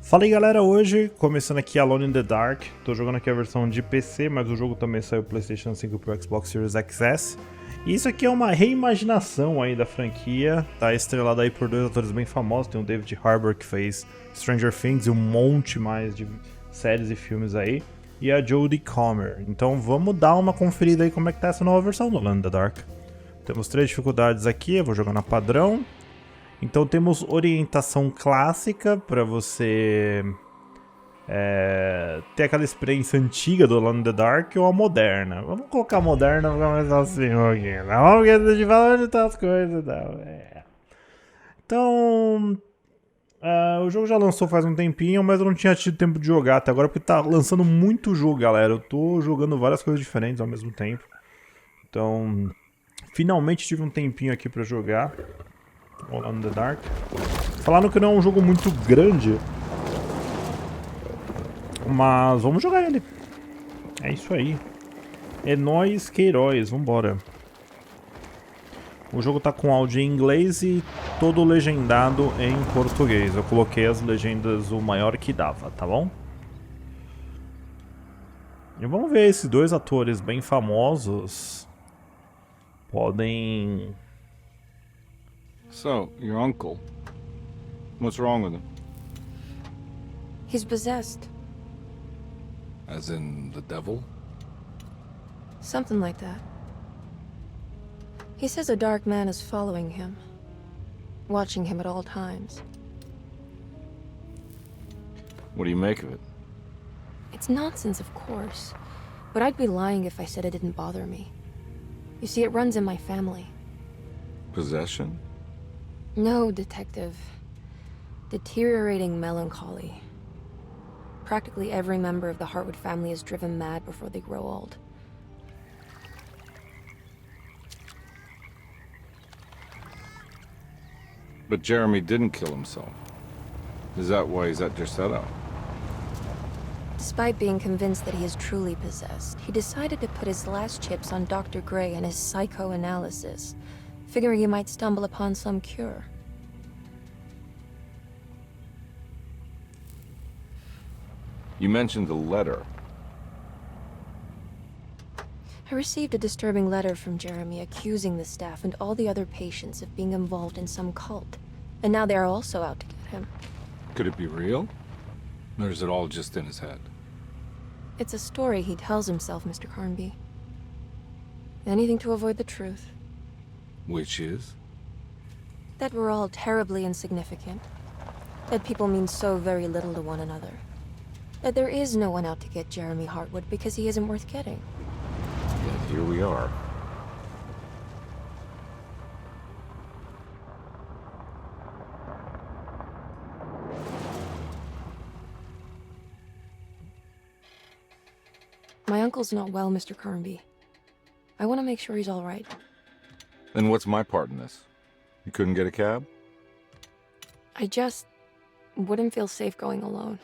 Fala aí galera, hoje começando aqui Alone in the Dark. Tô jogando aqui a versão de PC, mas o jogo também saiu pro PlayStation 5 e pro Xbox Series XS. E isso aqui é uma reimaginação aí da franquia, tá estrelado aí por dois atores bem famosos. Tem o David Harbour, que fez Stranger Things e um monte mais de séries e filmes aí, e a Jodie Comer. Então vamos dar uma conferida aí como é que tá essa nova versão do Alone in the Dark. Temos 3 dificuldades aqui, eu vou jogar na padrão. Então temos orientação clássica para você ter aquela experiência antiga do Alone in the Dark, ou a moderna. Vamos colocar a moderna pra ficar mais assim um pouquinho. Não, porque a gente fala onde tá as coisas e tal. Então, o jogo já lançou faz um tempinho, mas eu não tinha tido tempo de jogar até agora, porque tá lançando muito jogo, galera. Eu tô jogando várias coisas diferentes ao mesmo tempo. Então, finalmente tive um tempinho aqui pra jogar Alone in the Dark. Falaram que não é um jogo muito grande, mas vamos jogar ele. É isso aí. É nóis que heróis, vambora. O jogo tá com áudio em inglês e todo legendado em português. Eu coloquei as legendas o maior que dava, tá bom? E vamos ver, esses dois atores bem famosos podem... So, your uncle. What's wrong with him? He's possessed. As in the devil? Something like that. He says a dark man is following him, watching him at all times. What do you make of it? It's nonsense, of course, but I'd be lying if I said it didn't bother me. You see, it runs in my family. Possession? No, Detective. Deteriorating melancholy. Practically every member of the Hartwood family is driven mad before they grow old. But Jeremy didn't kill himself. Is that why he's at your setup? Despite being convinced that he is truly possessed, he decided to put his last chips on Dr. Gray and his psychoanalysis, figuring he might stumble upon some cure. You mentioned the letter. I received a disturbing letter from Jeremy accusing the staff and all the other patients of being involved in some cult. And now they are also out to get him. Could it be real? Or is it all just in his head? It's a story he tells himself, Mr. Carnby. Anything to avoid the truth. Which is? That we're all terribly insignificant. That people mean so very little to one another. That there is no one out to get Jeremy Hartwood because he isn't worth getting. Yet here we are. My uncle's not well, Mr. Carnby. I want to make sure he's all right. Then what's my part in this? You couldn't get a cab? I just wouldn't feel safe going alone.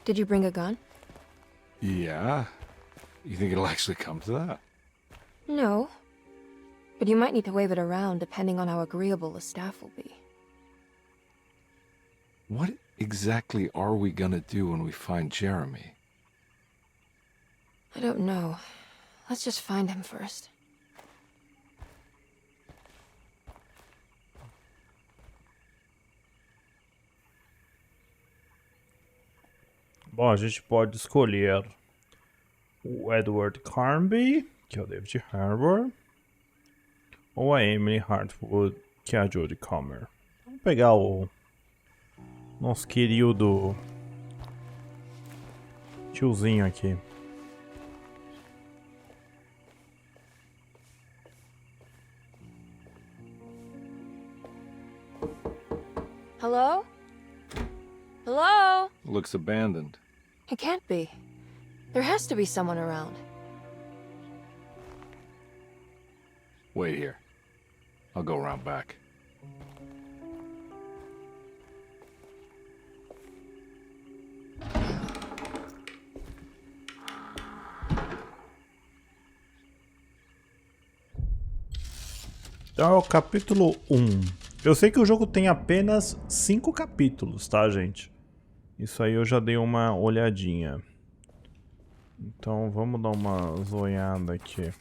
Did you bring a gun? Yeah. You think it'll actually come to that? No. But you might need to wave it around depending on how agreeable the staff will be. What exactly are we gonna do when we find Jeremy? I don't know. Let's just find him first. Bom, a gente pode escolher o Edward Carnby, que é o David Harbour, ou a Emily Hartwood, que é a Jodie Comer. Vamos pegar o nosso querido tiozinho aqui. Hello? Hello? Looks abandoned. It can't be. There has to be someone around. Wait here. I'll go around back. Então é o capítulo 1. Eu sei que o jogo tem apenas 5 capítulos, tá, gente? Isso aí eu já dei uma olhadinha. Então vamos dar uma zoiada aqui.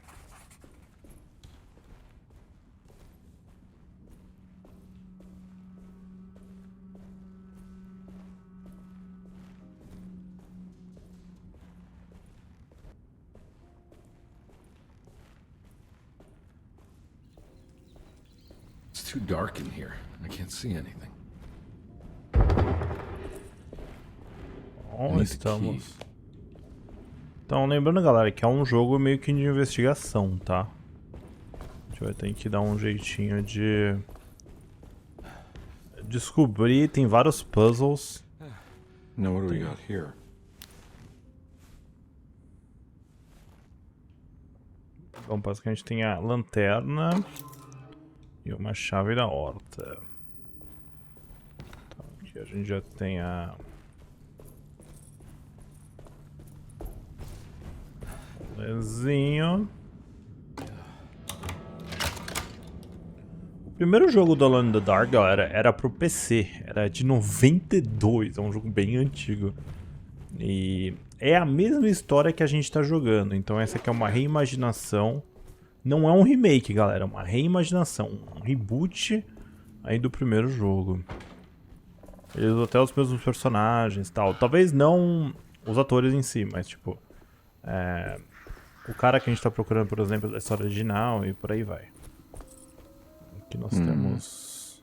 It's too dark in here. I can't see anything. Onde estamos? Então, lembrando, galera, que é um jogo meio que de investigação, tá? A gente vai ter que dar um jeitinho de descobrir. Tem vários puzzles. Now what do we got here? Bom, basicamente tem a lanterna e uma chave da horta. Então, aqui a gente já tem a... Lezinho. O primeiro jogo do Alone in the Dark, galera, era pro PC. Era de 92, é um jogo bem antigo. E é a mesma história que a gente tá jogando. Então essa aqui é uma reimaginação. Não é um remake, galera, é uma reimaginação. Um reboot aí do primeiro jogo. Eles usam até os mesmos personagens e tal. Talvez não os atores em si, mas tipo... o cara que a gente tá procurando, por exemplo, da história original e por aí vai. Aqui nós temos...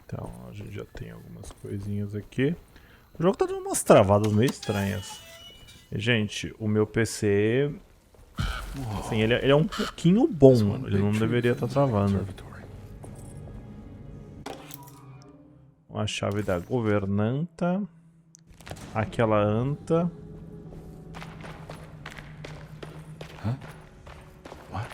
Então, a gente já tem algumas coisinhas aqui. O jogo tá dando umas travadas meio estranhas. E, gente, o meu PC... Assim, ele é um pouquinho bom, ele não deveria estar travando. A chave da governanta. Aquela anta. Huh? What?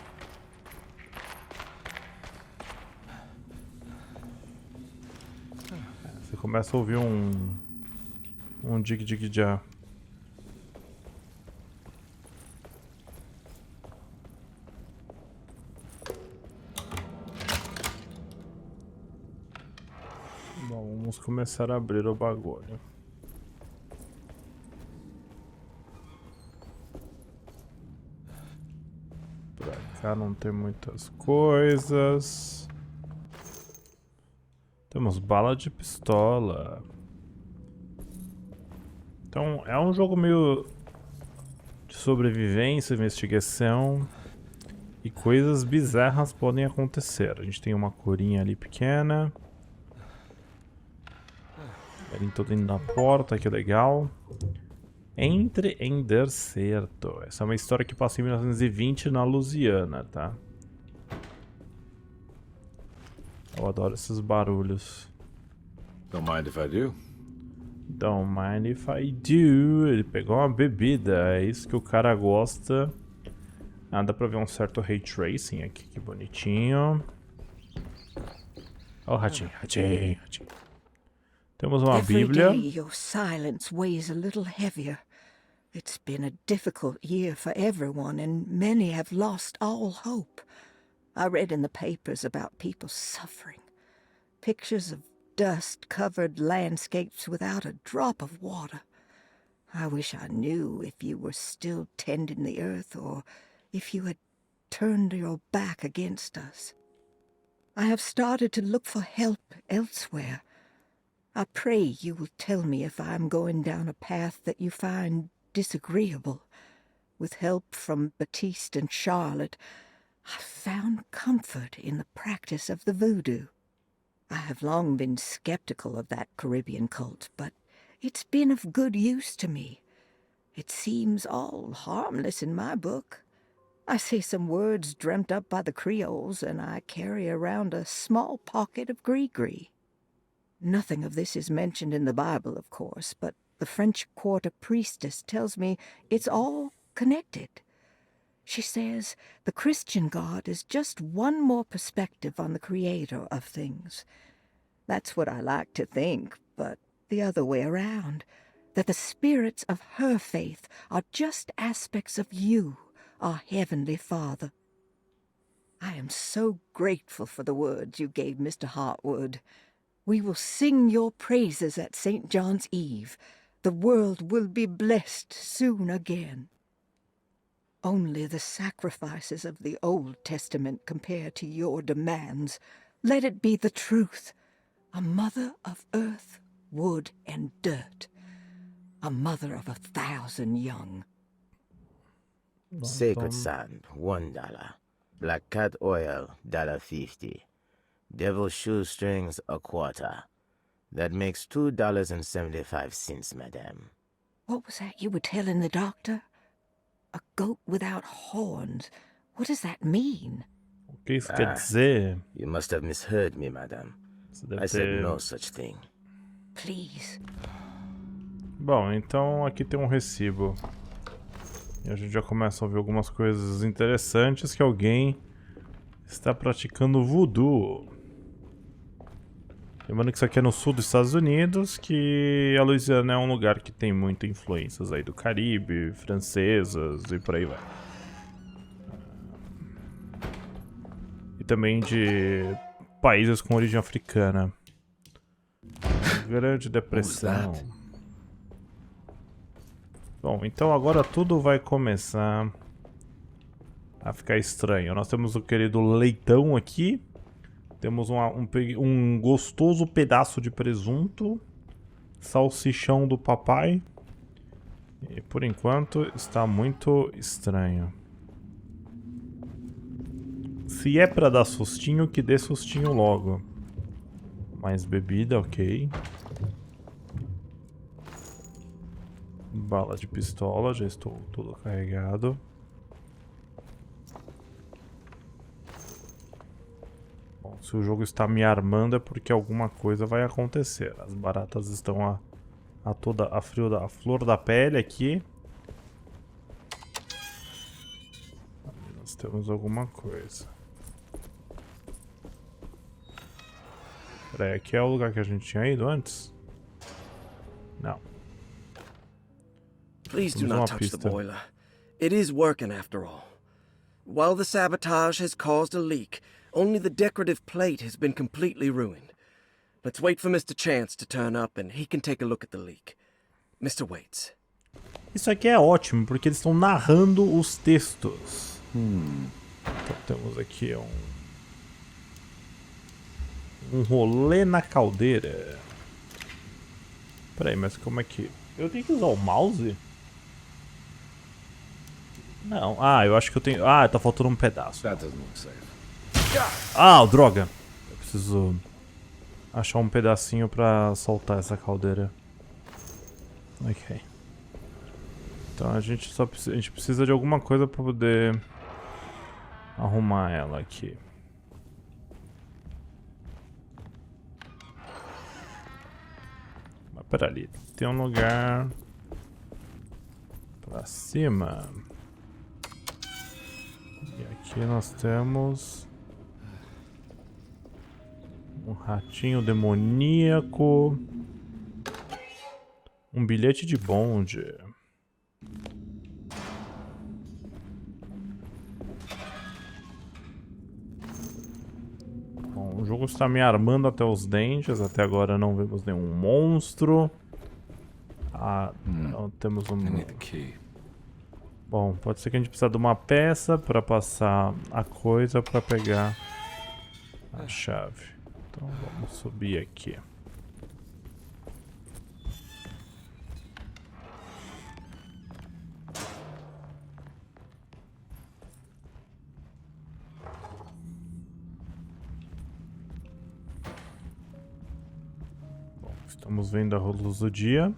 Você começa a ouvir um dig-dig-já. Bom, vamos começar a abrir o bagulho. Pra cá não tem muitas coisas. Temos bala de pistola. Então é um jogo meio de sobrevivência, investigação. E coisas bizarras podem acontecer. A gente tem uma corinha ali pequena. Ele todo indo na porta, que legal. Entre em deserto. Essa é uma história que passa em 1920 na Louisiana, tá? Eu adoro esses barulhos. Don't mind if I do. Don't mind if I do. Ele pegou uma bebida, é isso que o cara gosta. Ah, dá pra ver um certo ray tracing aqui, que bonitinho. Ó o ratinho, ratinho, ratinho. Temos uma Bíblia. Every day your silence weighs a little heavier. It's been a difficult year for everyone, and many have lost all hope. I read in the papers about people suffering. Pictures of dust-covered landscapes without a drop of water. I wish I knew if you were still tending the earth, or if you had turned your back against us. I have started to look for help elsewhere. I pray you will tell me if I am going down a path that you find disagreeable. With help from Baptiste and Charlotte, I found comfort in the practice of the voodoo. I have long been skeptical of that Caribbean cult, but it's been of good use to me. It seems all harmless in my book. I say some words dreamt up by the Creoles, and I carry around a small pocket of gree-gree. Nothing of this is mentioned in the Bible, of course, but the French quarter priestess tells me it's all connected. She says the Christian God is just one more perspective on the creator of things. That's what I like to think, but the other way around. that the spirits of her faith are just aspects of you, our Heavenly Father. I am so grateful for the words you gave Mr. Hartwood. We will sing your praises at St. John's Eve. The world will be blessed soon again. Only the sacrifices of the Old Testament compare to your demands. Let it be the truth. A mother of earth, wood, and dirt. A mother of 1,000 young. Sacred sand, $1. Black cat oil, $1.50. Devil shoestrings, a quarter. That makes $2.75, madame. What was that you were telling the doctor? A goat without horns. What does that mean? O que isso quer dizer? You must have misheard me, madame. I said no such thing. Please. Bom, então aqui tem um recibo. E a gente já começa a ouvir algumas coisas interessantes que alguém está praticando voodoo. Lembrando que isso aqui é no sul dos Estados Unidos, que a Louisiana é um lugar que tem muitas influências aí do Caribe, francesas e por aí vai. E também de países com origem africana. Grande Depressão. Bom, então agora tudo vai começar a ficar estranho. Nós temos o querido leitão aqui. Temos um gostoso pedaço de presunto. Salsichão do papai. E por enquanto está muito estranho. Se é pra dar sustinho, que dê sustinho logo. Mais bebida, ok. Bala de pistola, já estou todo carregado. Bom, se o jogo está me armando é porque alguma coisa vai acontecer. As baratas estão a flor da pele aqui. Ali nós temos alguma coisa. Peraí, aqui é o lugar que a gente tinha ido antes? Não. Please do not touch the boiler. It is working after all. While the sabotage has caused a leak, only the decorative plate has been completely ruined. Let's wait for Mr. Chance to turn up and he can take a look at the leak. Mr. Waits. Isso aqui é ótimo, porque eles estão narrando os textos. Então temos aqui um rolê na caldeira. Peraí, mas como é que... Eu tenho que usar o mouse? Não, eu acho que eu tenho... tá faltando um pedaço. That doesn't look safe. Droga! Eu preciso achar um pedacinho pra soltar essa caldeira. Ok. Então a gente precisa de alguma coisa pra poder arrumar ela aqui. Mas peraí, tem um lugar pra cima. E aqui nós temos um ratinho demoníaco, um bilhete de bonde. Bom, o jogo está me armando até os dentes. Até agora não vemos nenhum monstro. Então temos I need the key. Bom, pode ser que a gente precise de uma peça para passar a coisa para pegar a chave. Então vamos subir aqui. Bom, estamos vendo a luz do dia.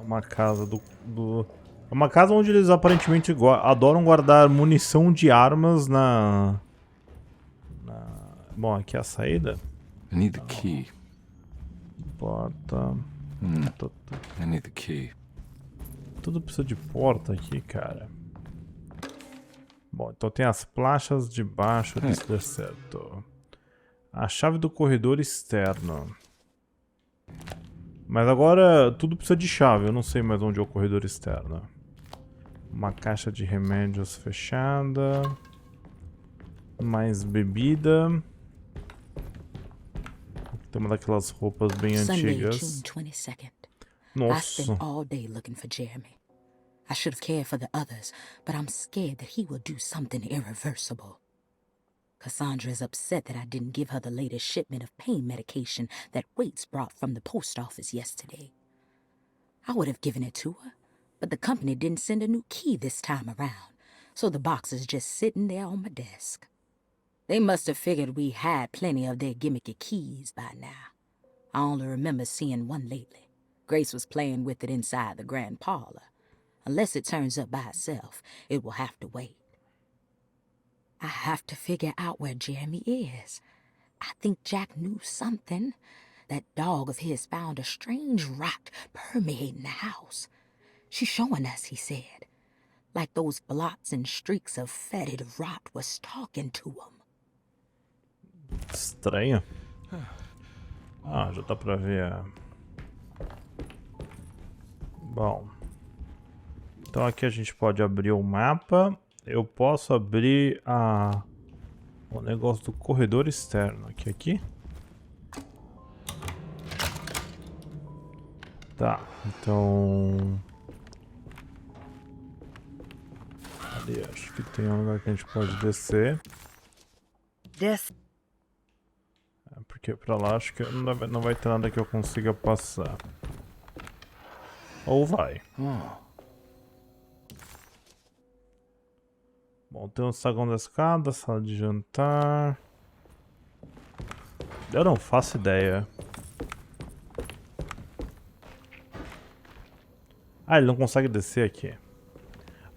Uma casa É uma casa onde eles aparentemente adoram guardar munição de armas Bom, aqui é a saída. I need the key. Porta. I need the key. Tudo precisa de porta aqui, cara. Bom, então tem as plachas de baixo desse deserto. A chave do corredor externo. Mas agora tudo precisa de chave, eu não sei mais onde é o corredor externo. Uma caixa de remédios fechada. Mais bebida. Tem uma daquelas roupas bem antigas. Sunday, June 22nd. I Nossa. spent all day looking for Jeremy. I should have cared for the others, but I'm scared that he will do something irreversible. Cassandra is upset that I didn't give her the latest shipment of pain medication that Waits brought from the post office yesterday. I would have given it to her, but the company didn't send a new key this time around, so the box is just sitting there on my desk. They must have figured we had plenty of their gimmicky keys by now. I only remember seeing one lately. Grace was playing with it inside the grand parlor. Unless it turns up by itself, it will have to wait. I have to figure out where Jeremy is. I think Jack knew something. That dog of his found a strange rot permeating the house. She's showing us, he said. Like those blots and streaks of fetid rot was talking to him. Estranho. Ah, já dá pra ver. Bom. Então aqui a gente pode abrir o mapa. Eu posso abrir o negócio do corredor externo. Aqui. Tá, então... Ali, acho que tem um lugar que a gente pode descer. Porque pra lá acho que não vai ter nada que eu consiga passar. Ou vai. Bom, tem um saguão da escada, sala de jantar. Eu não faço ideia. Ah, ele não consegue descer aqui.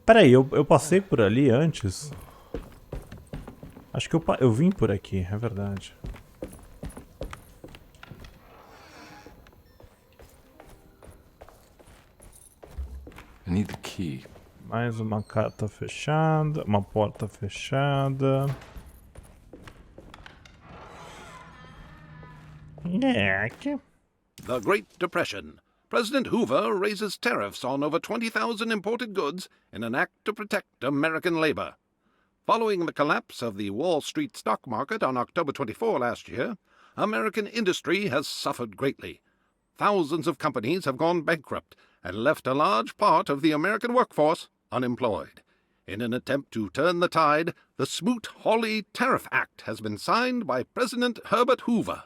Pera aí, eu passei por ali antes? Acho que eu vim por aqui, é verdade. I need the key. Mais uma carta fechada, uma porta fechada. The Great Depression. President Hoover raises tariffs on over 20,000 imported goods in an act to protect American labor. Following the collapse of the Wall Street stock market on October 24 last year, American industry has suffered greatly. Thousands of companies have gone bankrupt and left a large part of the American workforce unemployed. In an attempt to turn the tide, the Smoot-Hawley Tariff Act has been signed by President Herbert Hoover.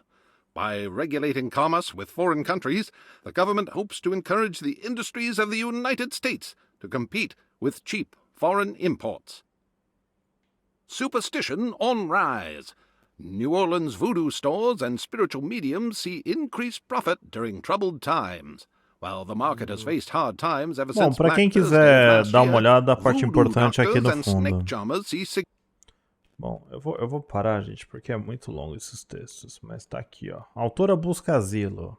By regulating commerce with foreign countries, the government hopes to encourage the industries of the United States to compete with cheap foreign imports. Superstition on rise. New Orleans voodoo stores and spiritual mediums see increased profit during troubled times. While the market has faced hard times ever Bom, since para quem Black Thursday quiser last dar uma year, olhada, a parte voodoo importante aqui doctors no and snake fundo. charmers see Bom, eu vou parar, gente, porque é muito longo esses textos, mas tá aqui, ó. A autora busca asilo.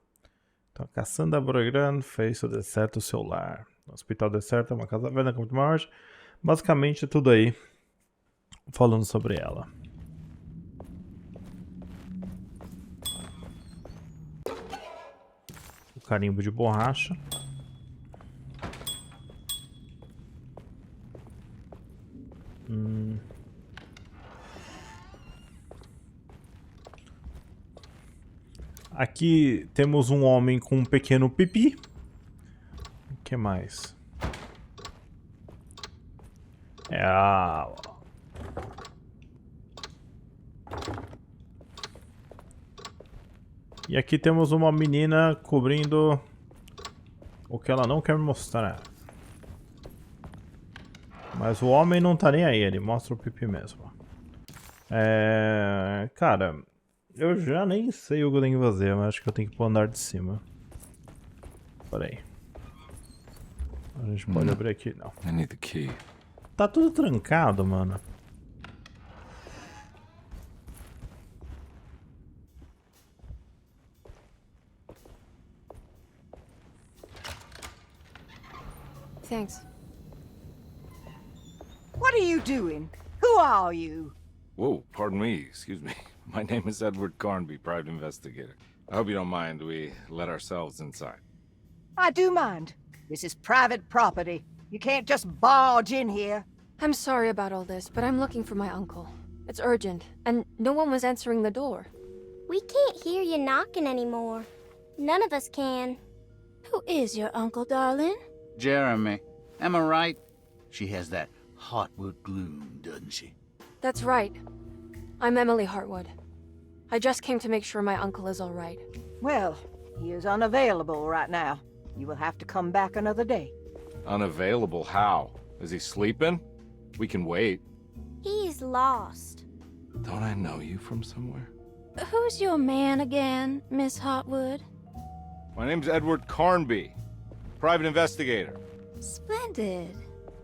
Então, Cassandra Brogran fez o deserto o seu lar. O hospital deserto é uma casa velha com muito morte. Basicamente, tudo aí falando sobre ela. O carimbo de borracha. Aqui temos um homem com um pequeno pipi. O que mais? E aqui temos uma menina cobrindo o que ela não quer me mostrar. Mas o homem não tá nem aí, ele mostra o pipi mesmo. Cara, eu já nem sei o que eu tenho que fazer, mas acho que eu tenho que ir pro andar de cima. Pera aí. A gente pode abrir aqui, não. I need the key. Tá tudo trancado, mano. Thanks. What are you doing? Who are you? Whoa, pardon me, excuse me. My name is Edward Carnby, private investigator. I hope you don't mind we let ourselves inside. I do mind. This is private property. You can't just barge in here. I'm sorry about all this, but I'm looking for my uncle. It's urgent, and no one was answering the door. We can't hear you knocking anymore. None of us can. Who is your uncle, darling? Jeremy. Am I right? She has that Hartwood gloom, doesn't she? That's right. I'm Emily Hartwood. I just came to make sure my uncle is all right. Well, he is unavailable right now. You will have to come back another day. Unavailable how? Is he sleeping? We can wait. He's lost. Don't I know you from somewhere? Who's your man again, Miss Hartwood? My name's Edward Carnby, private investigator. Splendid.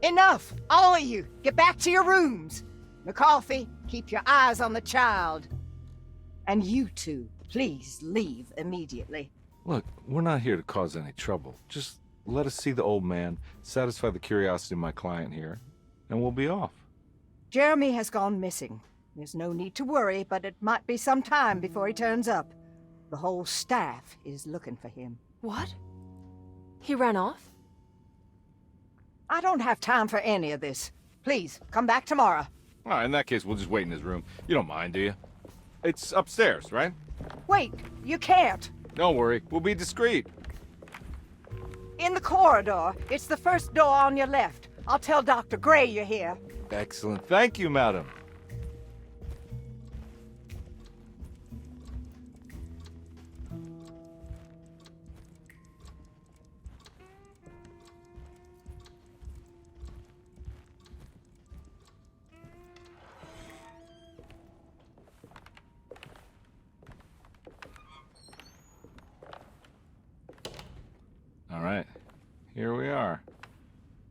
Enough! All of you! Get back to your rooms! McCarthy, keep your eyes on the child. And you two, please leave immediately. Look, we're not here to cause any trouble. Just let us see the old man, satisfy the curiosity of my client here, and we'll be off. Jeremy has gone missing. There's no need to worry, but it might be some time before he turns up. The whole staff is looking for him. What? He ran off? I don't have time for any of this. Please, come back tomorrow. All right, in that case, we'll just wait in his room. You don't mind, do you? It's upstairs, right? Wait, you can't. Don't worry, we'll be discreet. In the corridor. It's the first door on your left. I'll tell Dr. Gray you're here. Excellent. Thank you, madam. All right, here we are.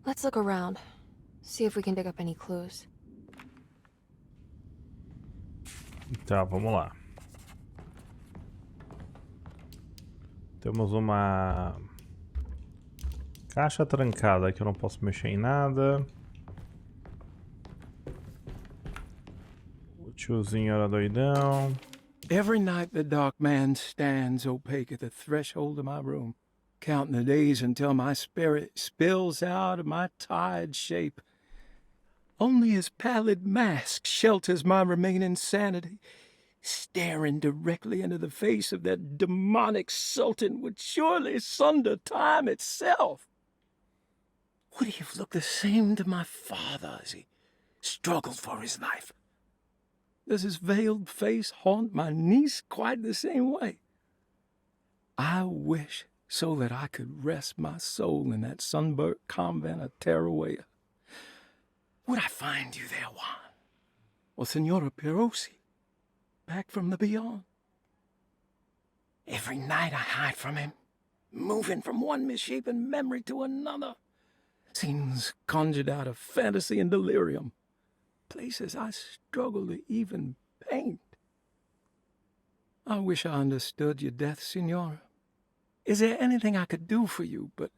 Let's look around. See if we can dig up any clues. Tá, vamos lá. Temos uma caixa trancada que eu não posso mexer em nada. O tiozinho era doidão. Every night the dark man stands opaque at the threshold of my room, counting the days until my spirit spills out of my tired shape. Only his pallid mask shelters my remaining sanity. Staring directly into the face of that demonic sultan would surely sunder time itself. Would he have looked the same to my father as he struggled for his life? Does his veiled face haunt my niece quite the same way? I wish so that I could rest my soul in that sunburnt convent of Teruel. Would I find you there, Juan? Or Senora Perosi, back from the beyond? Every night I hide from him, moving from one misshapen memory to another. Scenes conjured out of fantasy and delirium. Places I struggle to even paint. I wish I understood your death, Senora. Is there anything I could do for you but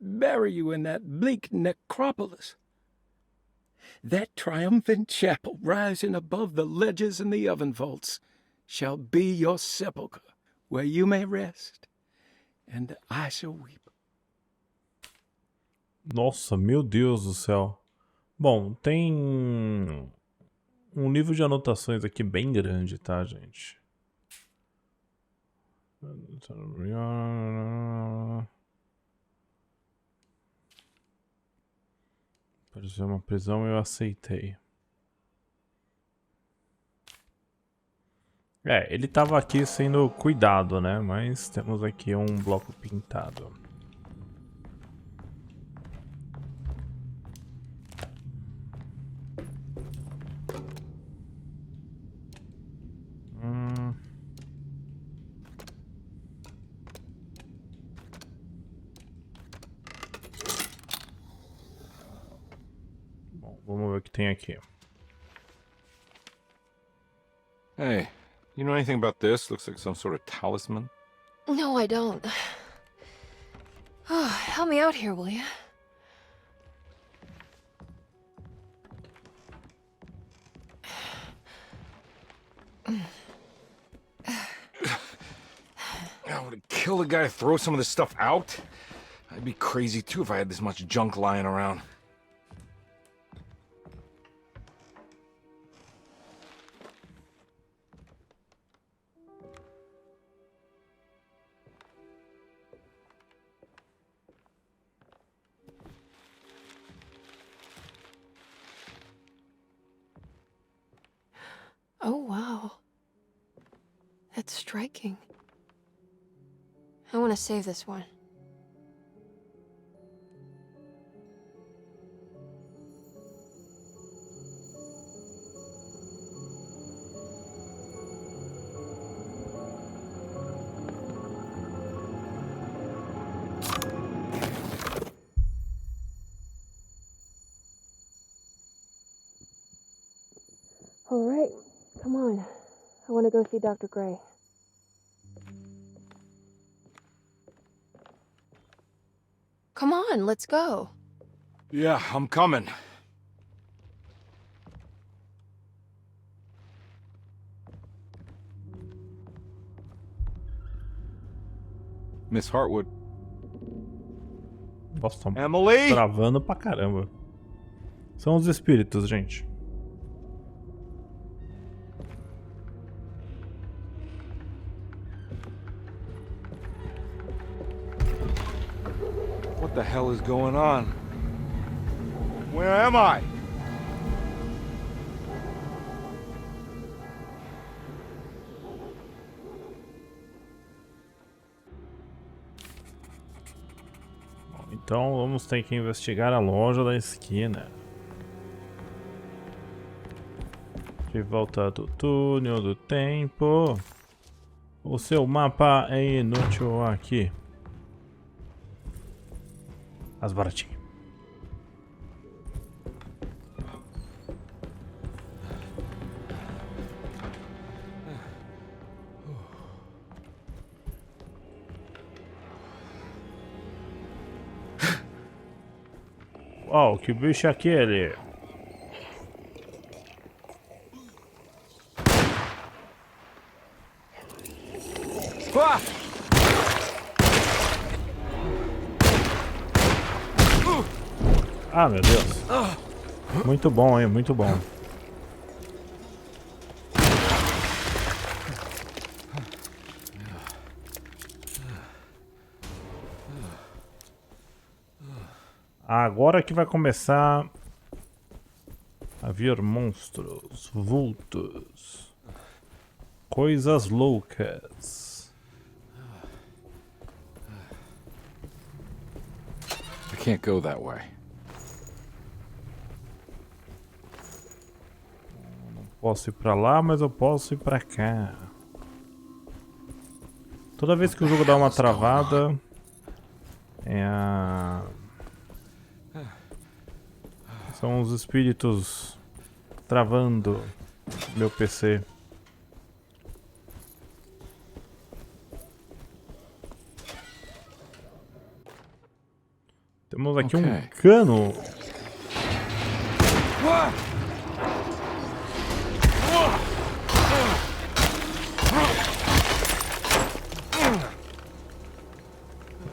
bury you in that bleak necropolis? That triumphant chapel rising above the ledges and the oven vaults shall be your sepulchre, where you may rest, and I shall weep. Nossa, meu Deus do céu. Bom, tem um livro de anotações aqui bem grande, tá, gente? Pareceu uma prisão e eu aceitei. É, ele tava aqui sendo cuidado, né? Mas temos aqui um bloco pintado. Bom, vamos ver o que tem aqui. Hey, you know anything about this? Looks like some sort of talisman. No, I don't. Oh, help me out here, will you? gonna kill the guy to throw some of this stuff out? I'd be crazy too if I had this much junk lying around. Oh, wow. That's striking. I want to save this one. All right, come on. I want to go see Dr. Gray. Come on, let's go. Yeah, I'm coming. Miss Hartwood. Nossa, tão Emily! travando pra caramba. São os espíritos, gente. What the hell is going on? Where am I? Então vamos ter que investigar a loja da esquina. De volta do túnel do tempo. O seu mapa é inútil aqui. As baratinhas. Uau, que bicho é aquele? Ah, meu Deus. Muito bom, hein? Muito bom. Agora que vai começar a vir monstros, vultos, coisas loucas. I can't go that way. Posso ir pra lá, mas eu posso ir pra cá. Toda vez que o jogo dá uma travada, são os espíritos travando meu PC. Temos aqui um cano.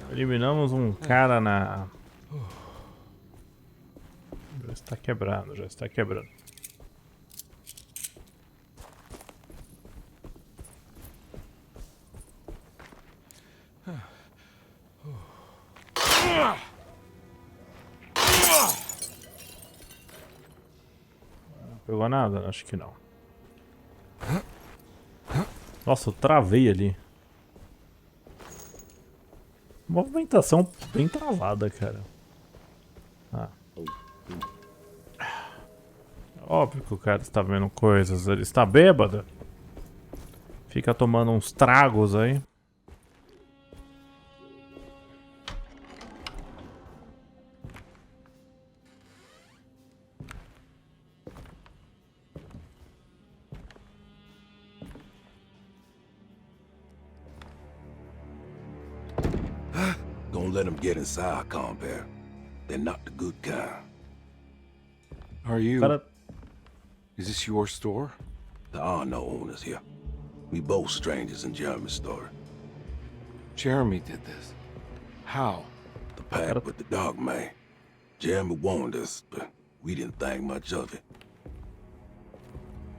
Eliminamos um cara na... Já está quebrando, já está quebrando. Não pegou nada? Acho que não. Nossa, eu travei ali. Movimentação bem travada, cara. Ah. Óbvio que o cara está vendo coisas. Ele está bêbado. Fica tomando uns tragos aí. Don't let them get inside, compare. They're not the good kind. Are you... Is this your store? There are no owners here. We both strangers in Jeremy's story. Jeremy did this. How? The pact with the dog man. Jeremy warned us, but we didn't think much of it.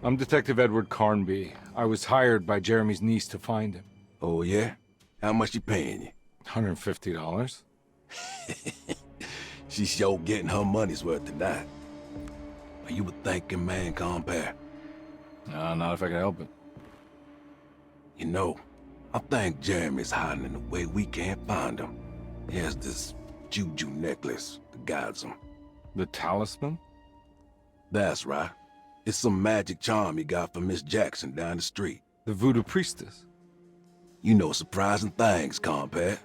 I'm Detective Edward Carnby. I was hired by Jeremy's niece to find him. Oh, yeah? How much she paying you? $150. She's sure getting her money's worth tonight. Are you a thinking man, compare? Not if I can help it. You know, I think Jeremy's hiding in a way we can't find him. He has this juju necklace that guides him. The talisman? That's right. It's some magic charm he got from Miss Jackson down the street. The voodoo priestess? You know surprising things, compare.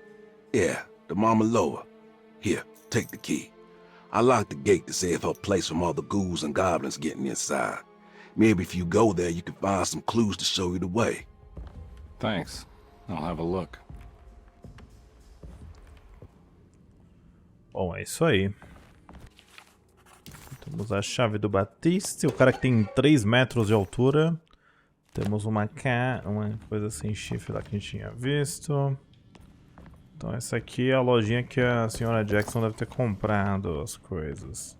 Yeah, the Mama Loa. Here, take the key. I locked the gate to save her place from all the ghouls and goblins getting inside. Maybe if you go there, you can find some clues to show you the way. Thanks. I'll have a look. Bom, é isso aí. Temos a chave do Batiste, o cara que tem 3 metros de altura. Temos uma coisa sem chifre lá que a gente tinha visto. Então essa aqui é a lojinha que a senhora Jackson deve ter comprado as coisas.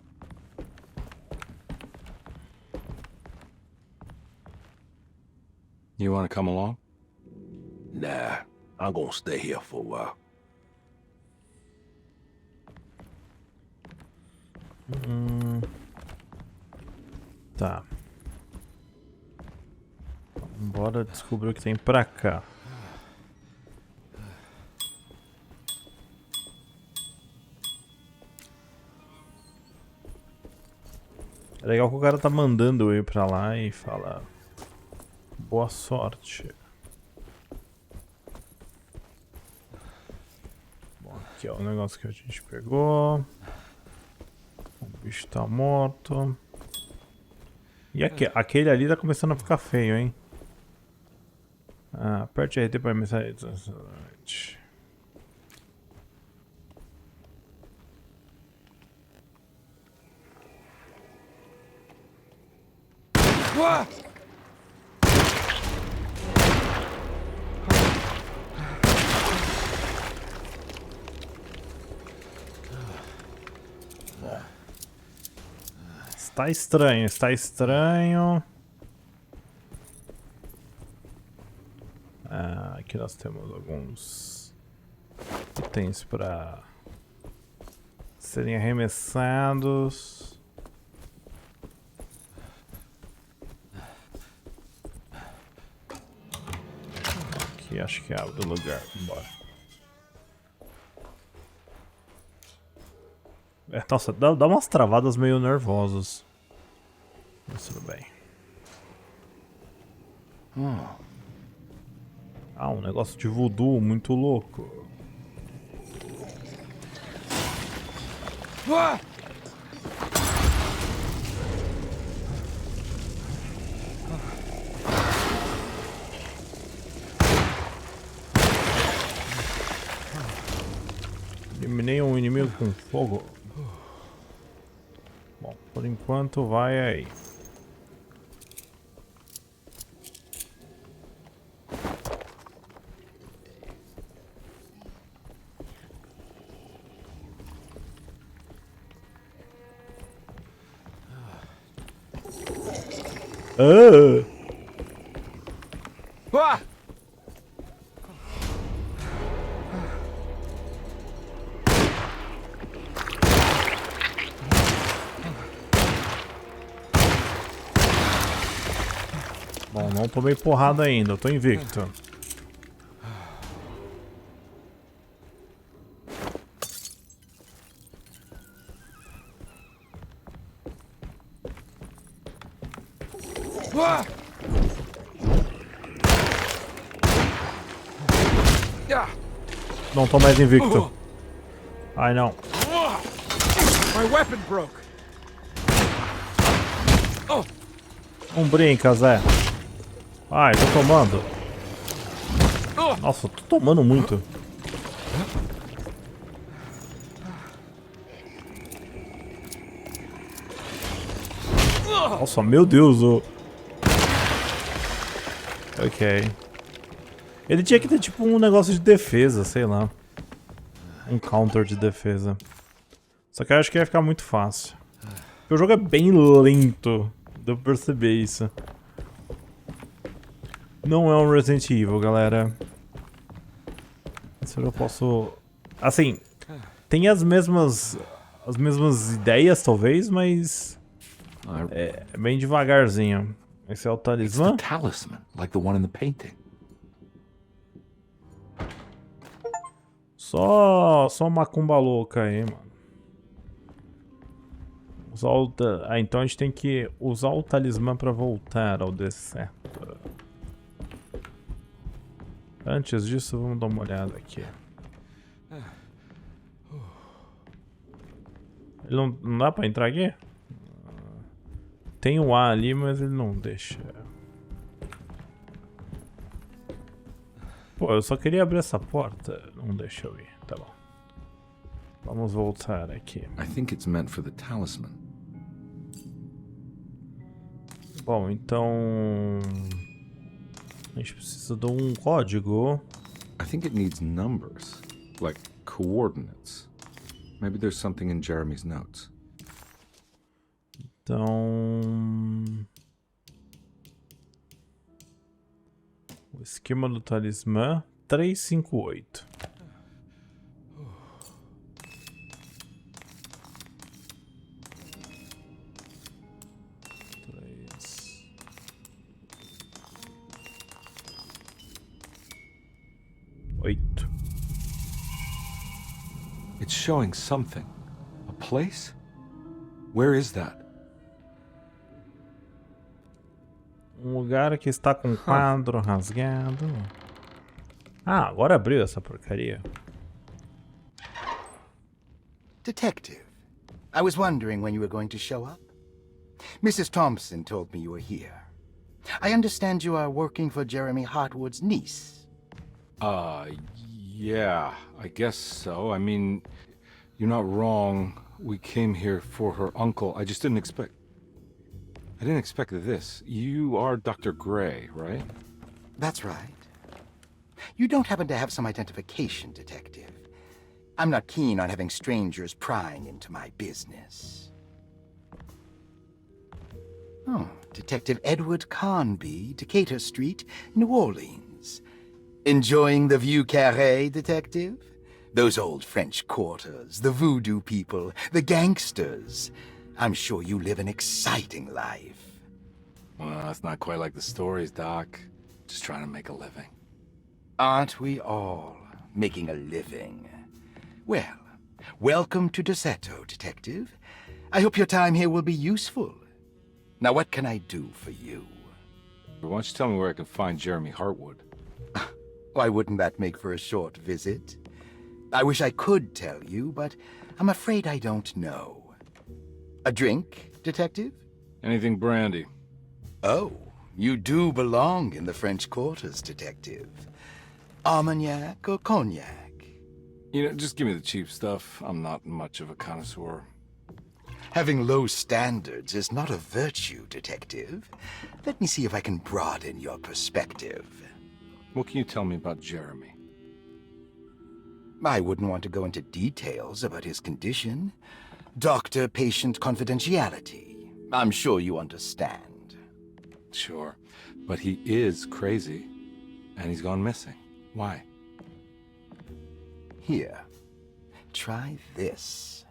You want to come along? Nah, I'm gonna stay here for a while. Tá. Bora descobrir o que tem pra cá. É legal que o cara tá mandando eu ir pra lá e fala boa sorte. Bom, aqui é o negócio que a gente pegou. O bicho tá morto. E aquele ali tá começando a ficar feio, hein? Ah, aperte RT para mensagem. Está estranho, está estranho. Ah, aqui nós temos alguns itens para serem arremessados. Aqui acho que é o do lugar. Bora. Nossa, dá umas travadas meio nervosas. Mas tudo bem. Ah, um negócio de voodoo muito louco. Eliminei um inimigo com fogo. Bom, por enquanto vai aí. Bom, não tomei porrada ainda, eu tô invicto. Não tô mais invicto. Ai não. Não brinca, Zé. Ai, tô tomando. Nossa, tô tomando muito. Nossa, meu Deus. Ok. Ele tinha que ter tipo um negócio de defesa, sei lá. Um counter de defesa. Só que eu acho que ia ficar muito fácil. Porque o jogo é bem lento. Deu pra perceber isso. Não é um Resident Evil, galera. Isso eu já posso... Assim, tem as mesmas ideias, talvez, mas... É bem devagarzinho. Esse é o talismã. It's the talisman, like the one in the painting. Só macumba louca aí, mano. Então a gente tem que usar o talismã pra voltar ao deserto. Antes disso, vamos dar uma olhada aqui. Ele não dá pra entrar aqui? Tem o A ali, mas ele não deixa. Pô, eu só queria abrir essa porta. Não deixa eu ir. Tá bom. Vamos voltar aqui. I think it's meant for the talisman. Bom, então... A gente precisa de um código. I think it needs numbers, like coordinates. Maybe there's something in Jeremy's notes. Então... O esquema do talismã 358. It's showing something. A place? Where is that? Um lugar que está com quadro rasgado. Ah, agora abriu essa porcaria. Detective, I was wondering when you were going to show up. Mrs. Thompson told me you were here. I understand you are working for Jeremy Hartwood's niece. Yeah, I guess so. I mean, you're not wrong. We came here for her uncle. I just didn't expect... I didn't expect this. You are Dr. Gray, right? That's right. You don't happen to have some identification, Detective. I'm not keen on having strangers prying into my business. Oh, Detective Edward Carnby, Decatur Street, New Orleans. Enjoying the Vieux Carré, Detective? Those old French quarters, the voodoo people, the gangsters. I'm sure you live an exciting life. Well, that's not quite like the stories, Doc. Just trying to make a living. Aren't we all making a living? Well, welcome to Deseto, Detective. I hope your time here will be useful. Now, what can I do for you? Why don't you tell me where I can find Jeremy Hartwood? Why wouldn't that make for a short visit? I wish I could tell you, but I'm afraid I don't know. A drink, Detective? Anything brandy. Oh, you do belong in the French quarters, Detective. Armagnac or cognac? You know, just give me the cheap stuff. I'm not much of a connoisseur. Having low standards is not a virtue, Detective. Let me see if I can broaden your perspective. What can you tell me about Jeremy? I wouldn't want to go into details about his condition. Doctor-patient confidentiality. I'm sure you understand. Sure, but he is crazy, and he's gone missing. Why? Here, try this.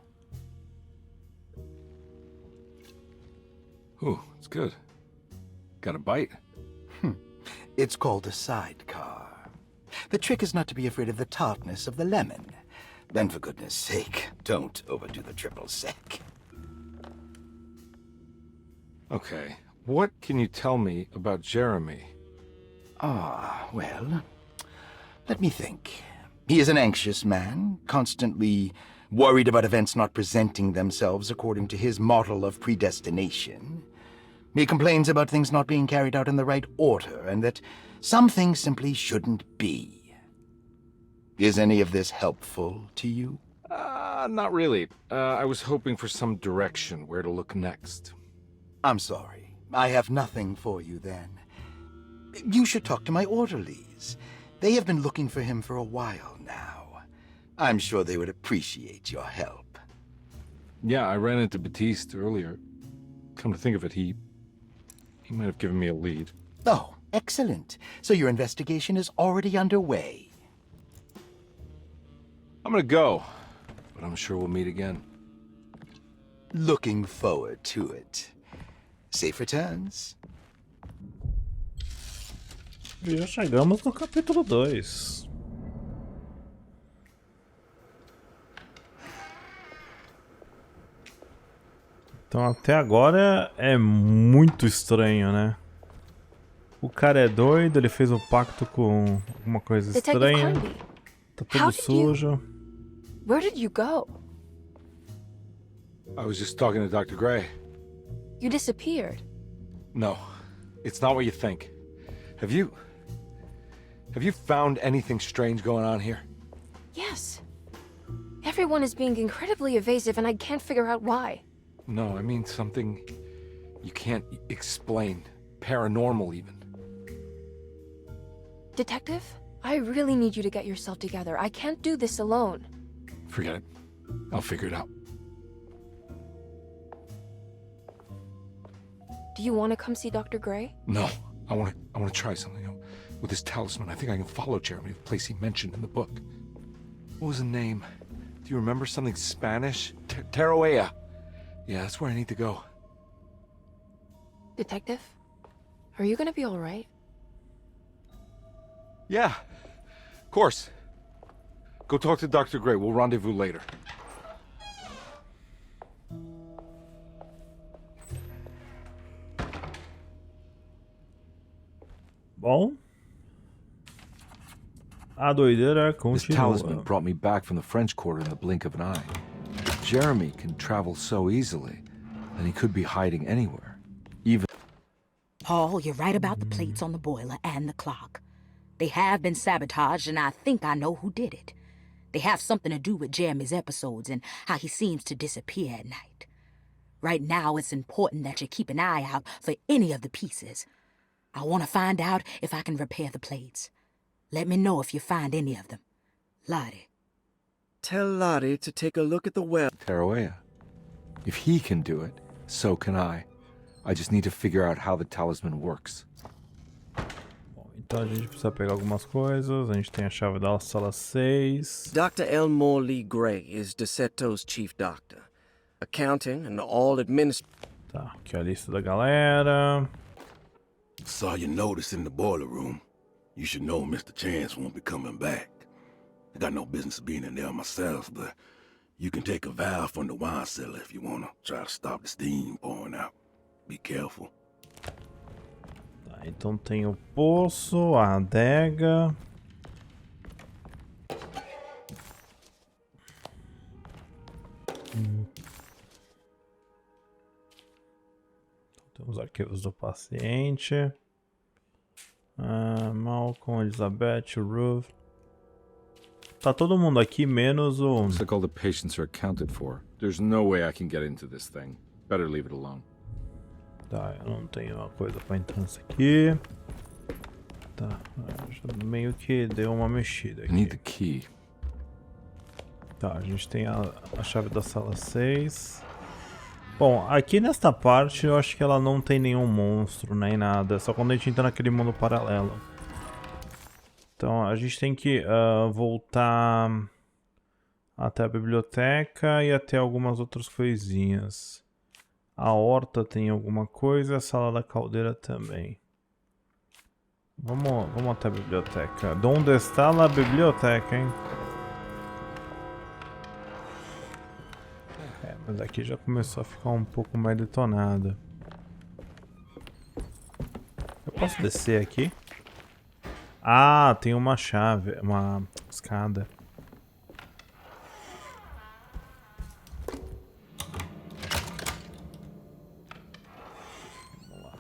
Ooh, it's good. Got a bite? It's called a sidecar. The trick is not to be afraid of the tartness of the lemon. And for goodness sake, don't overdo the triple sec. Okay, what can you tell me about Jeremy? Well, let me think. He is an anxious man, constantly worried about events not presenting themselves according to his model of predestination. He complains about things not being carried out in the right order, and that some things simply shouldn't be. Is any of this helpful to you? Not really. I was hoping for some direction where to look next. I'm sorry. I have nothing for you then. You should talk to my orderlies. They have been looking for him for a while now. I'm sure they would appreciate your help. Yeah, I ran into Batiste earlier. Come to think of it, he might have given me a lead. Oh, excellent. So your investigation is already underway. I'm gonna go, but I'm sure we'll meet again. Looking forward to it. Safe returns. E já chegamos no capítulo 2. Então até agora é muito estranho, né? O cara é doido, ele fez um pacto com alguma coisa estranha. Tá tudo sujo. Where did you go? I was just talking to Dr. Gray. You disappeared. No, it's not what you think. Have you found anything strange going on here? Yes. Everyone is being incredibly evasive and I can't figure out why. No, I mean something you can't explain. Paranormal, even. Detective, I really need you to get yourself together. I can't do this alone. Forget it. I'll figure it out. Do you want to come see Dr. Gray? No, I want to try something. With this talisman, I think I can follow Jeremy to the place he mentioned in the book. What was the name? Do you remember something Spanish? Taroea. Yeah, that's where I need to go. Detective, are you gonna be all right? Yeah, of course. Go talk to Dr. Gray. We'll rendezvous later. Bom, a doideira This continua. talisman brought me back from the French Quarter in the blink of an eye. If Jeremy can travel so easily, then he could be hiding anywhere. Even... Paul, you're right about the plates on the boiler and the clock. They have been sabotaged, and I think I know who did it. They have something to do with Jeremy's episodes and how he seems to disappear at night. Right now, it's important that you keep an eye out for any of the pieces. I want to find out if I can repair the plates. Let me know if you find any of them. Lottie. Tell Lottie to take a look at the well. Taroea. If he can do it, so can I. I just need to figure out how the talisman works. Bom, então a gente precisa pegar algumas coisas. A gente tem a chave da sala 6. Dr. Elmore Lee Gray is Desetto's chief doctor. Accounting and all Tá, aqui é a lista da galera. Saw your notice in the boiler room. You should know Mr. Chance won't be coming back. I got no business being in there myself, but you can take a valve from the wine cellar if you want to try to stop the steam pouring out. Be careful. Tá, então tem o poço, a adega. Tem os arquivos do paciente. Malcolm, Elizabeth, Ruth. Tá todo mundo aqui, menos o... Looks like all the patients are accounted for. There's no way I can get into this thing. Better leave it alone. Tá, eu não tenho uma coisa pra entrar nisso aqui. Tá, já meio que deu uma mexida aqui. I need the key. Tá, a gente tem a chave da sala 6. Bom, aqui nesta parte eu acho que ela não tem nenhum monstro nem nada. É só quando a gente entra naquele mundo paralelo. Então a gente tem que voltar até a biblioteca e até algumas outras coisinhas. A horta tem alguma coisa, a sala da caldeira também. Vamos até a biblioteca. Onde está a biblioteca, hein? Mas aqui já começou a ficar um pouco mais detonada. Eu posso descer aqui? Ah, tem uma chave, uma escada. Vamos lá.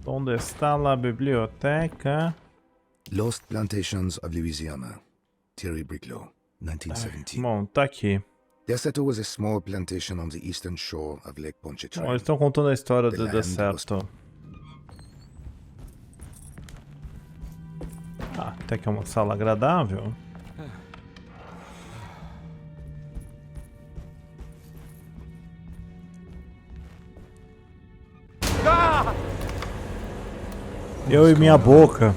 Onde está a biblioteca? Lost Plantations of Louisiana. Terry Bricklow, 1917. Bom, tá aqui. Deserto was a small plantation on the eastern shore of Lake Pontchartrain. Bom, eles estão contando a história do deserto. Ah, até que é uma sala agradável. Eu e minha boca.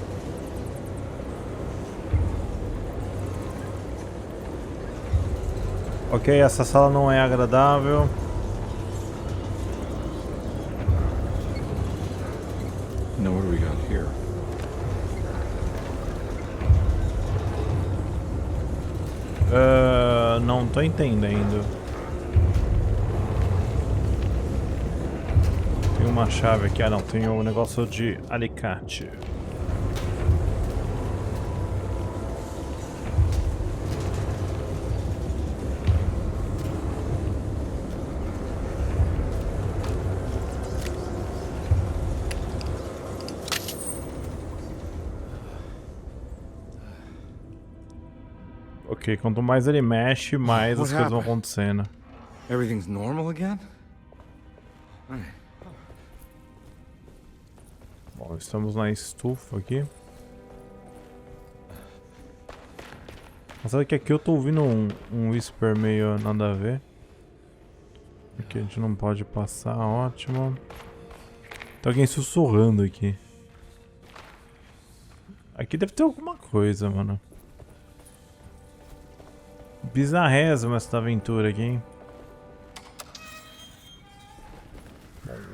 Ok, essa sala não é agradável. Now what do we got here? Não tô entendendo. Tem uma chave aqui. Ah, não. Tem um negócio de alicate. Ok, quanto mais ele mexe, mais as coisas vão acontecendo. Everything's normal again? Bom, estamos na estufa aqui. Mas sabe que aqui eu tô ouvindo um whisper meio nada a ver. Aqui a gente não pode passar, ótimo. Tem alguém sussurrando aqui. Aqui deve ter alguma coisa, mano. Bizarrésima essa aventura aqui, hein?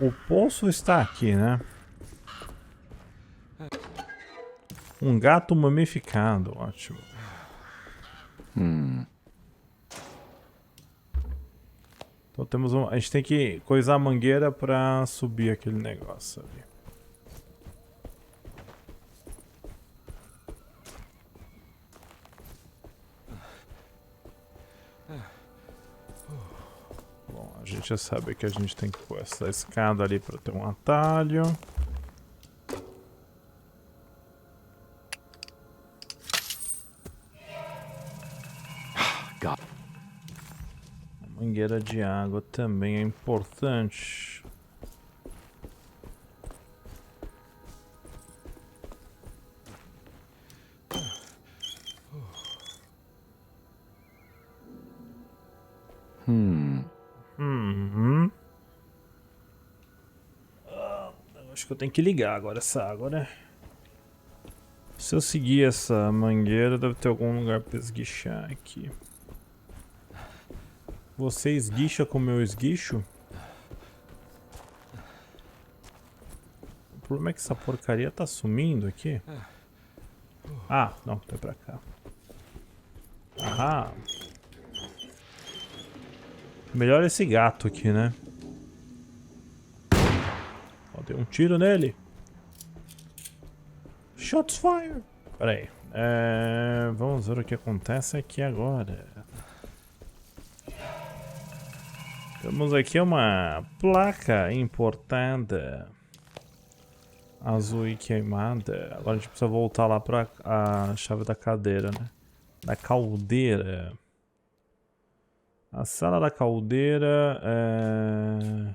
O poço está aqui, né? Um gato mumificado, ótimo. Então temos a gente tem que coisar a mangueira pra subir aquele negócio ali. Bom, a gente já sabe que a gente tem que pôr essa escada ali pra ter um atalho. A mangueira de água também é importante. Acho que eu tenho que ligar agora essa água, né? Se eu seguir essa mangueira, deve ter algum lugar pra esguichar aqui. Você esguicha com o meu esguicho? O problema é que essa porcaria tá sumindo aqui. Ah, não, tá pra cá. Ah. Melhor esse gato aqui, né? Ó, dei um tiro nele. Shots fired! Pera aí. Vamos ver o que acontece aqui agora. Temos aqui uma placa importada. Azul e queimada. Agora a gente precisa voltar lá pra a chave da cadeira, né? Da caldeira. A sala da caldeira é...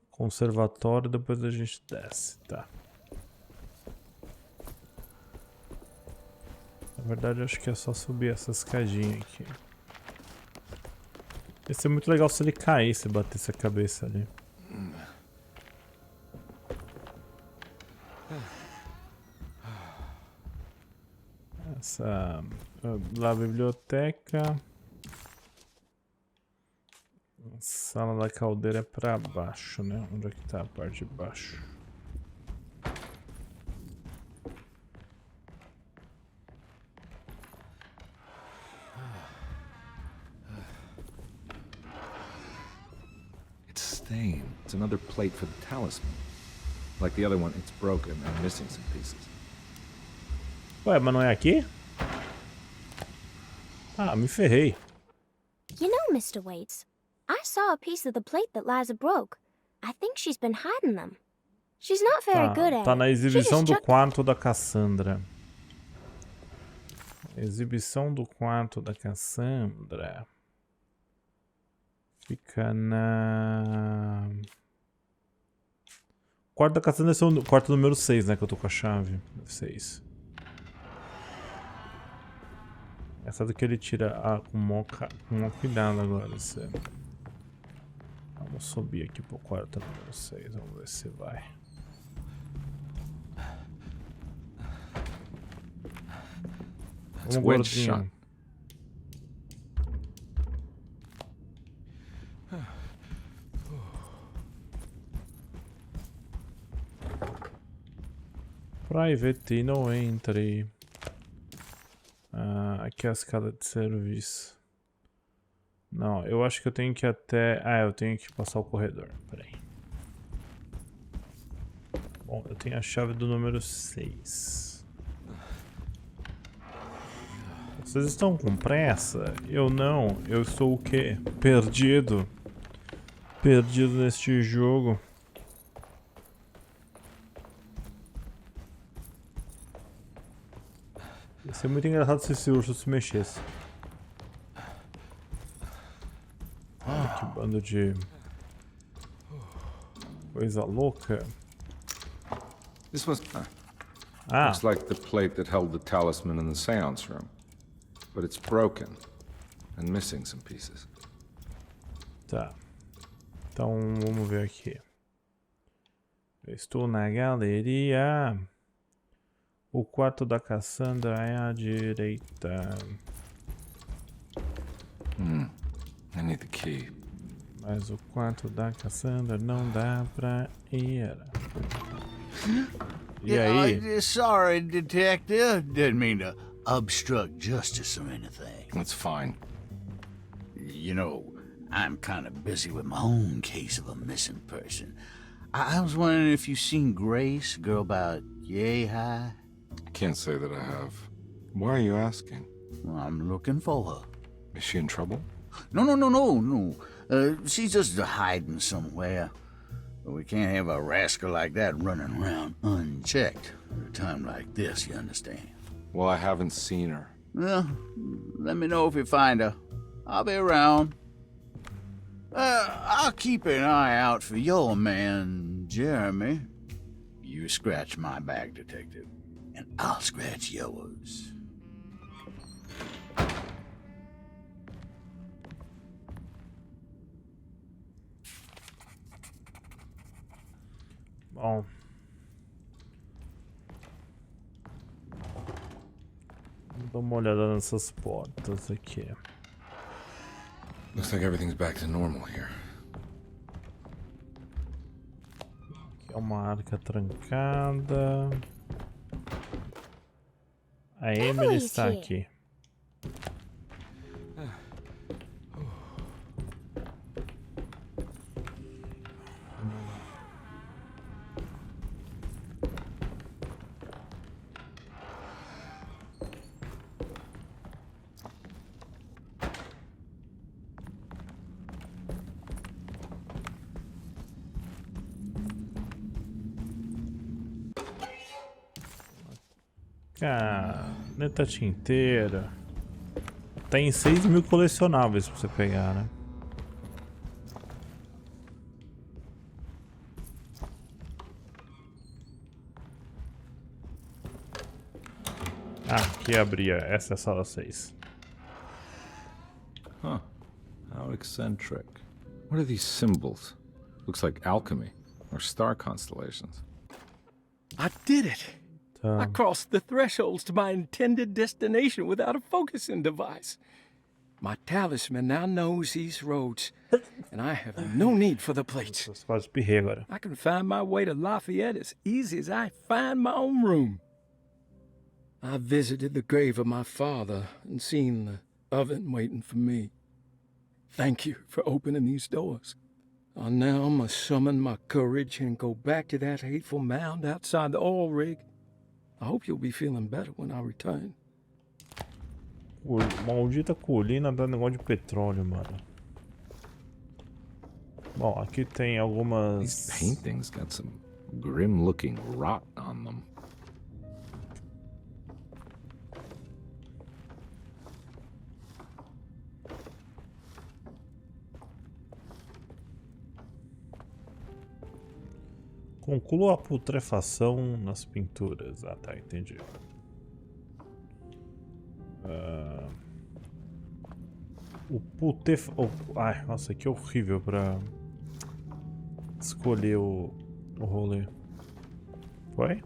Conservatório, depois a gente desce, tá. Na verdade, acho que é só subir essa escadinha aqui. Ia ser muito legal se ele caísse e batesse a cabeça ali. Essa... lá a biblioteca. A sala da caldeira é pra baixo, né? Onde é que tá a parte de baixo? It's another plate for the talisman. Like the other one, it's broken and missing some pieces. Ué, mas não é aqui? Ah, me ferrei. You know, Mr. Waits, I saw a piece of the plate that Liza broke. I think she's been hiding them. She's not very good at it. Tá na exibição She do just quarto da Cassandra. Exibição do quarto da Cassandra. Fica na... O quarto da Cassandra é o quarto número 6, né? Que eu tô com a chave. Deve ser isso. Essa daqui ele tira com maior cuidado agora. Vamos subir aqui pro quarto número 6. Vamos ver se vai. Vamos, gordinho. Private, não entre. Aqui é a escada de serviço. Não, eu acho que eu tenho que ir até... eu tenho que passar o corredor. Peraí. Bom, eu tenho a chave do número 6. Vocês estão com pressa? Eu não. Eu estou o quê? Perdido. Perdido neste jogo. Ia ser muito engraçado se esse urso se mexesse. Olha que bando de coisa louca. This was looks like the plate that held the talisman in the seance room, but it's broken and missing some pieces. Tá. Então vamos ver aqui. Eu estou na galeria. O quarto da Cassandra é à direita. I need the key. Mas o quarto da Cassandra não dá pra ir. E aí? Sorry, detective. Didn't mean to obstruct justice or anything. That's fine. You know, I'm kind of busy with my own case of a missing person. I was wondering if you've seen Grace, a girl about yay high. I can't say that I have. Why are you asking? Well, I'm looking for her. Is she in trouble? No. She's just hiding somewhere. We can't have a rascal like that running around unchecked at a time like this, you understand? Well, I haven't seen her. Well, let me know if you find her. I'll be around. I'll keep an eye out for your man, Jeremy. You scratch my back, detective, and I'll scratch yours. Bom. Vou dar uma olhada nessas portas aqui. Looks like everything's back to normal here. Aqui é uma arca trancada. A Emily está aqui. Caneta tinteira. Tem 6.000 colecionáveis pra você pegar, né? Aqui abria. Essa é a sala 6. Huh. How eccentric. What are these symbols? Looks like alchemy or star constellations. I did it! I crossed the thresholds to my intended destination without a focusing device. My talisman now knows these roads, and I have no need for the plates. I can find my way to Lafayette as easy as I find my own room. I visited the grave of my father and seen the oven waiting for me. Thank you for opening these doors. I now must summon my courage and go back to that hateful mound outside the oil rig. I hope you'll be feeling better when I return. Maldita colina dá negócio de petróleo, mano. Bom, aqui tem algumas... These paintings got some grim-looking rot on them. Conclua a putrefação nas pinturas. Ah, tá, entendi. O putef... Ai, nossa, aqui é horrível pra escolher o rolê. Foi?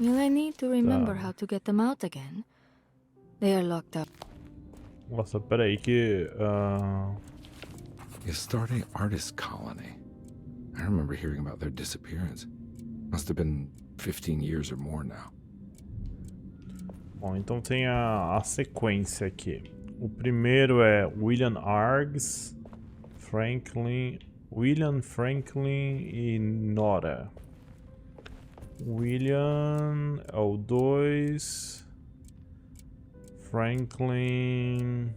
Will I need to remember how to get them out again? They are locked up. Nossa, peraí que... A starting artist colony. I remember hearing about their disappearance. Must have been 15 years or more now. Bom, então tem a sequência aqui. O primeiro é William Args, William Franklin e Nora. William é o 2, Franklin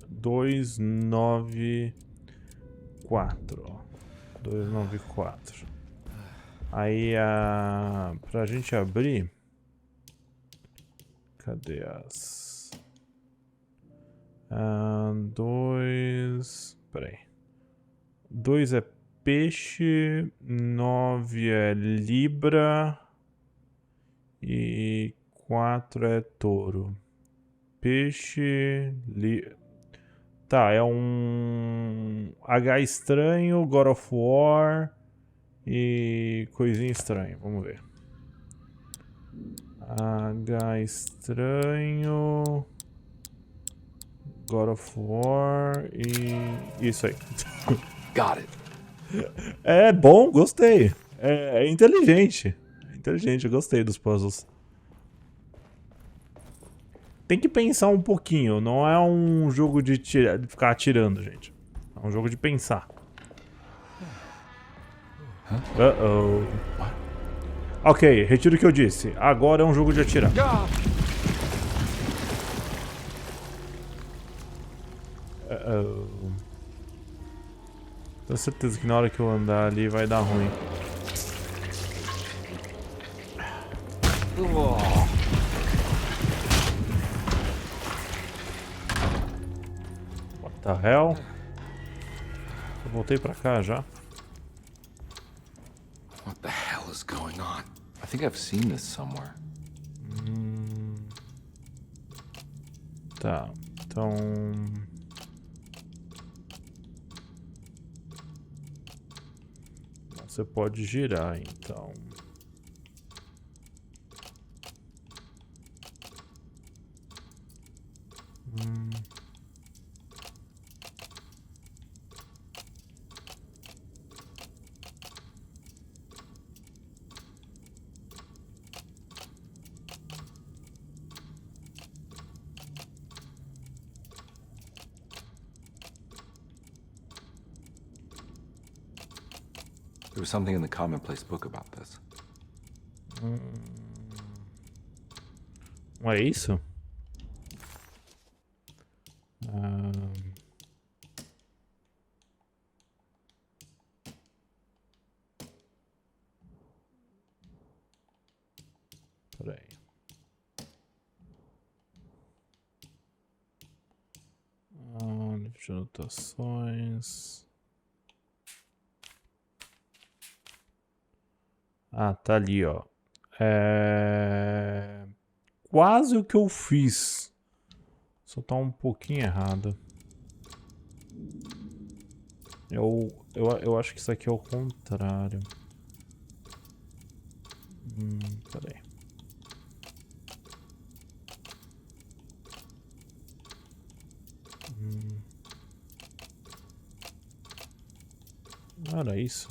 294. 294. Aí pra gente abrir, cadê as 2, peraí, 2 é peixe, 9 é libra e 4 é touro. Peixe, tá, é um H estranho, God of War e coisinha estranha, vamos ver. H estranho, God of War e isso aí. Got it. É bom, gostei. É inteligente. É inteligente, eu gostei dos puzzles. Tem que pensar um pouquinho, não é um jogo de ficar atirando, gente. É um jogo de pensar. Uh-oh. Ok, retiro o que eu disse. Agora é um jogo de atirar. Uh-oh. Tenho certeza que na hora que eu andar ali vai dar ruim. What the hell? Eu voltei pra cá já. What the hell is going on? I think I've seen this somewhere. Tá, então... Você pode girar, então. There was something in the commonplace book about this. Não é isso? Peraí. Livro de anotações. Ah, tá ali, ó. Quase o que eu fiz. Só tá um pouquinho errado. Eu acho que isso aqui é o contrário. Peraí. Não era isso?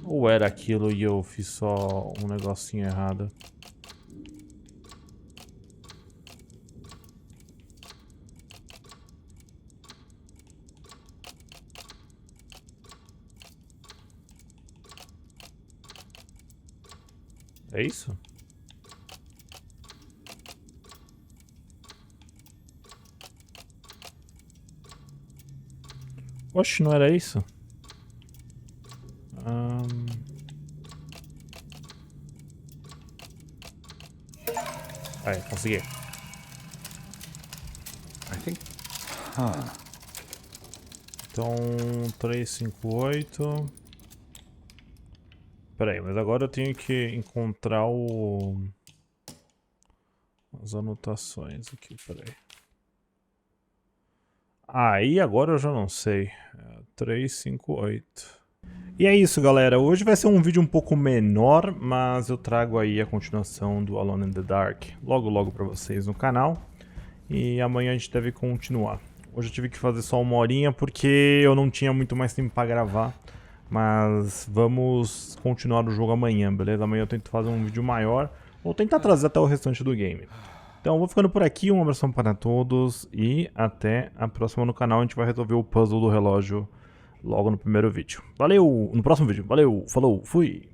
Ou era aquilo e eu fiz só um negocinho errado? É isso? Oxe, não era isso? Aí, consegui. I think... Então, 358. Pera aí, mas agora eu tenho que encontrar as anotações aqui, pera aí. Aí agora eu já não sei. 358. E é isso, galera. Hoje vai ser um vídeo um pouco menor, mas eu trago aí a continuação do Alone in the Dark logo pra vocês no canal. E amanhã a gente deve continuar. Hoje eu tive que fazer só 1 horinha porque eu não tinha muito mais tempo pra gravar. Mas vamos continuar o jogo amanhã, beleza? Amanhã eu tento fazer um vídeo maior ou tentar trazer até o restante do game. Então vou ficando por aqui, um abração para todos e até a próxima no canal. A gente vai resolver o puzzle do relógio logo no primeiro vídeo. Valeu! No próximo vídeo. Valeu! Falou! Fui!